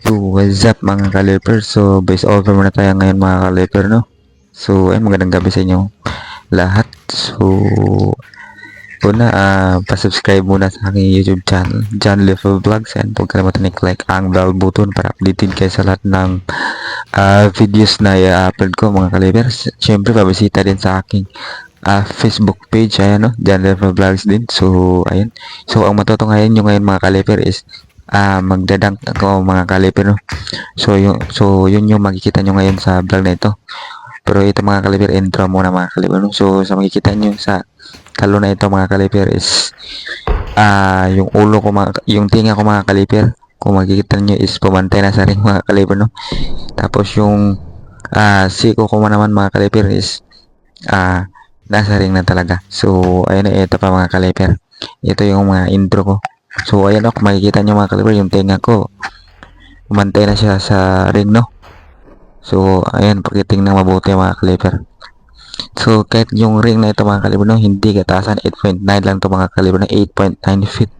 What's up mga kaliper? So, base over muna tayo ngayon mga kaliper, no? So, ay magandang gabi sa inyo lahat. So, pa-subscribe muna sa aking YouTube channel, John Level Vlogs, and huwag kalimutan i-click ang bell button para updated kayo sa lahat ng videos na i-upload ko mga kaliper. Siyempre, pabisita din sa aking Facebook page, ayan, no? John Level Vlogs din. So, ayan. So, ang matutunghayan nyo ngayon mga kaliper is magdadunk ako mga kaliper, no? So yun yung makikita nyo ngayon sa vlog na ito. Pero ito mga kaliper, intro muna mga kaliper, no? So sa makikita nyo sa talo na ito mga kaliper is yung ulo ko yung tinga ko mga kaliper, kung makikita nyo is pumantay na sa ring mga kaliper, no? Tapos yung siko ko naman mga kaliper is nasa ring na talaga. So ayun na, ito pa mga kaliper, ito yung mga intro ko. So ayan, kung makikita nyo mga kaliper, yung tenga ko umantay na siya sa ring, no? So ayan, pakitingnan mabuti mga kaliper. So kahit yung ring na ito mga kaliper, no, hindi kataasan, 8.9 lang to mga kaliper, na 8.9 feet.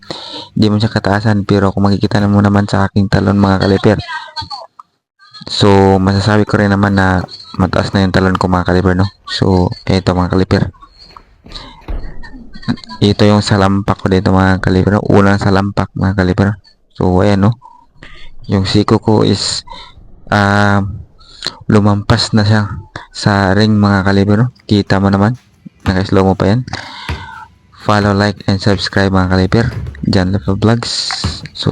Hindi mo siya kataasan, pero kung makikita mo naman sa aking talon mga kaliper, so masasabi ko rin naman na mataas na yung talon ko mga kaliper, no? So ito mga kaliper, ito yung salampak ko dito mga kaliper, no? Unang salampak mga kaliper. So ayan, no, yung siko ko is lumampas na siya sa ring mga kaliper, no? Kita mo naman, naka-slow mo pa yan. Follow, like, and subscribe mga kaliper, John Level Vlogs. So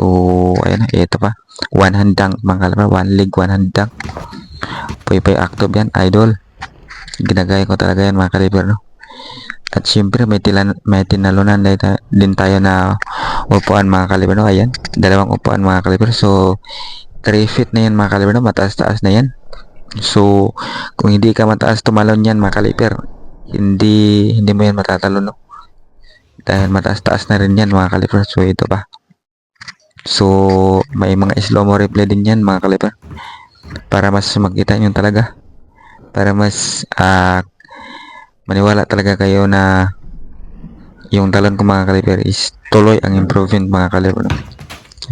ayan, ito pa, one hand dunk mga kaliper, one leg, one hand dunk. Pay active yan, idol. Ginagaya ko talaga yan mga kaliper, no? At syempre may tinalunan din tayo na upuan mga kaliper, no? Ayan, dalawang upuan mga kaliper. So 3 feet na yan mga kaliper, no? Mataas-taas na yan. So kung hindi ka mataas tumalon yan mga kaliper, hindi mo yan matatalon, no? Dahil mataas-taas na rin yan mga kaliper. So ito pa, so may mga slow mo replay din yan mga kaliper, para mas makita nyo talaga, para mas maniwala talaga kayo na yung talon ko mga kaliper is tuloy ang improvement mga kaliper, no?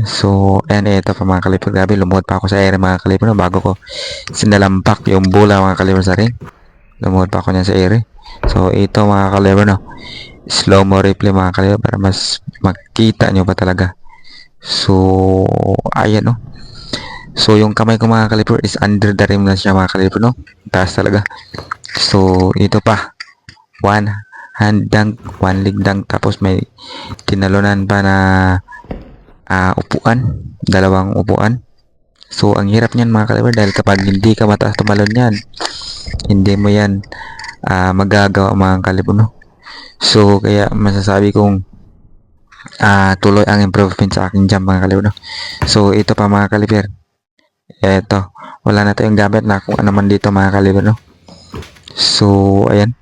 So ayan, ito pa mga kaliper, grabe, lumuhod pa ako sa air mga kaliper, no? Bago ko sinalampak yung bola mga kaliper sa ring, lumuhod pa ako niyan sa air. So ito mga kaliper, no, slow mo replay mga kaliper para mas makita nyo pa talaga. So ayan, no, so yung kamay ko mga kaliper is under the rim na siya mga kaliper, no? Taas talaga. So ito pa, one hand dunk, one leg dunk, tapos may tinalunan pa na upuan, dalawang upuan. So ang hirap niyan mga kaliper, dahil kapag hindi ka mataas tumalon yan, hindi mo yan magagawa mga kaliper, no? So kaya masasabi kong tuloy ang improvement sa aking jump mga kaliper, no? So ito pa mga kaliper, eto, wala na tayong gamit na kung ano man dito mga kaliper, no? So ayan,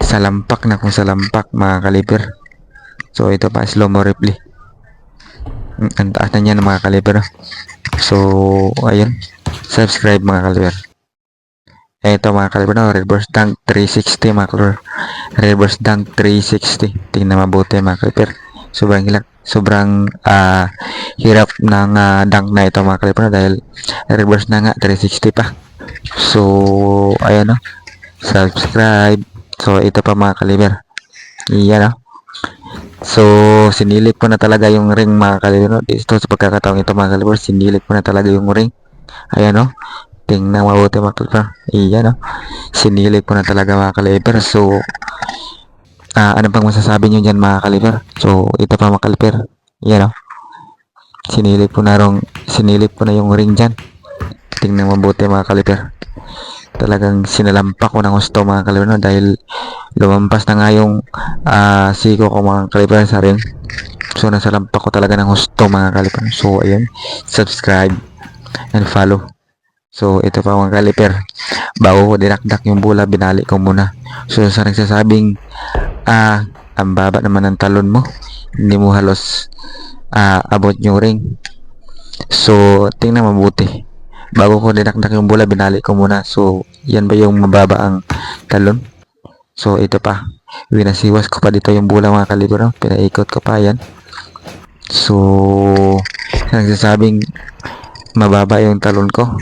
salampak na kung salampak mga kaliper. So ito pa, slow mo replay, ang taas na niyan mga kaliper, no? So ayun, subscribe mga kaliper. Ito mga kaliper, no, reverse dunk 360 mga kaliper, reverse dunk 360. Tingnan mabuti mga kaliper, sobrang hirap ng dunk na ito mga kaliper, no? Dahil reverse na nga, 360 pa. So ayan, no, subscribe. So ito pa mga kaliper, iyan, no? So sinilip ko na talaga yung ring mga kaliper, no? Dito sa pagkakataong ito mga kaliper, sinilip ko na talaga yung ring. Ayan, no, tingnan mabuti mga kaliper, iyan, no, sinilip ko na talaga mga kaliper. So ano pang masasabi nyo dyan mga kaliper? So ito pa mga kaliper, iyan, no, sinilip ko na yung ring dyan. Tingnan mabuti mga kaliper, talagang sinalampak ko ng gusto mga kaliper, no? Dahil lumampas na nga yung siko ko mga kaliper sa ring. So nasalampak ko talaga ng gusto mga kaliper. So ayun, subscribe and follow. So ito pa mga kaliper, bago ko dinakdak yung bola, binalik ko muna. So sa nagsasabing ang baba naman ng talon mo, hindi mo halos abot yung ring, so tingnan mabuti, bago ko dinakdak yung bola, binalik ko muna. So yan ba yung mababa ang talon? So ito pa, winasiwas ko pa dito yung bola mga kaliper, no? Pinaikot ko pa yan. So nagsasabing mababa yung talon ko.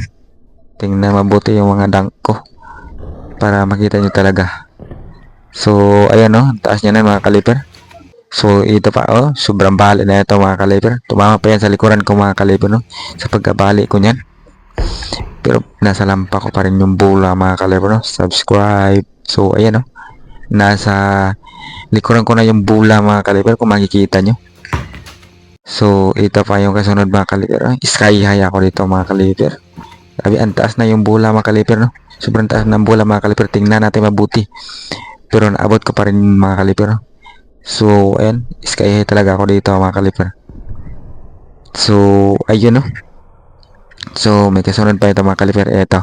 Tingnan mabuti yung mga dunk ko para makita nyo talaga. So, ayan no, taas niya na mga kaliper. So, ito pa oh, sobrang bali na ito mga kaliper. Tumama pa yan sa likuran ko mga kaliper no, sa pagkabali ko niyan. Pero nasa lampa ko pa rin yung bola mga kaliper no. Subscribe. So, ayan no, nasa likuran ko na yung bola mga kaliper kung makikita nyo. So, ito pa yung kasunod mga kaliper. Sky high ako dito mga kaliper. Sabi, ang taas na yung bola mga kaliper no. Sobrang taas ng bola mga kaliper. Tingnan natin mabuti. Pero naabot ko pa rin mga kaliper no. So, ayan. Sky high talaga ako dito mga kaliper. So, ayun no. So, may kasunod pa ito mga kaliper. Ito.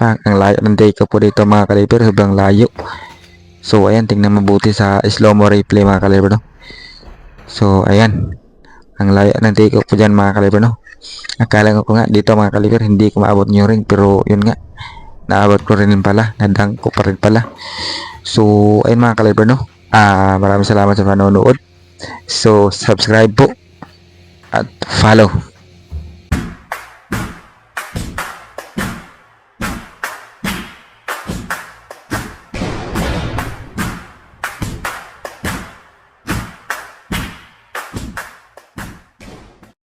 Ang layo ng day ko po dito mga kaliper. Sobrang layo. So, ayan. Tingnan mabuti sa slow-mo replay mga kaliper no. So, ayan. Ang layo ng day ko po dyan mga kaliper no. Akala ko nga dito mga kaliper hindi ko maabot yung ring. Pero yun nga. Naabot ko rin pala. Nadang ko pa rin pala. So, ayun mga kaliper no. Maraming salamat sa panonood. So, subscribe po at follow.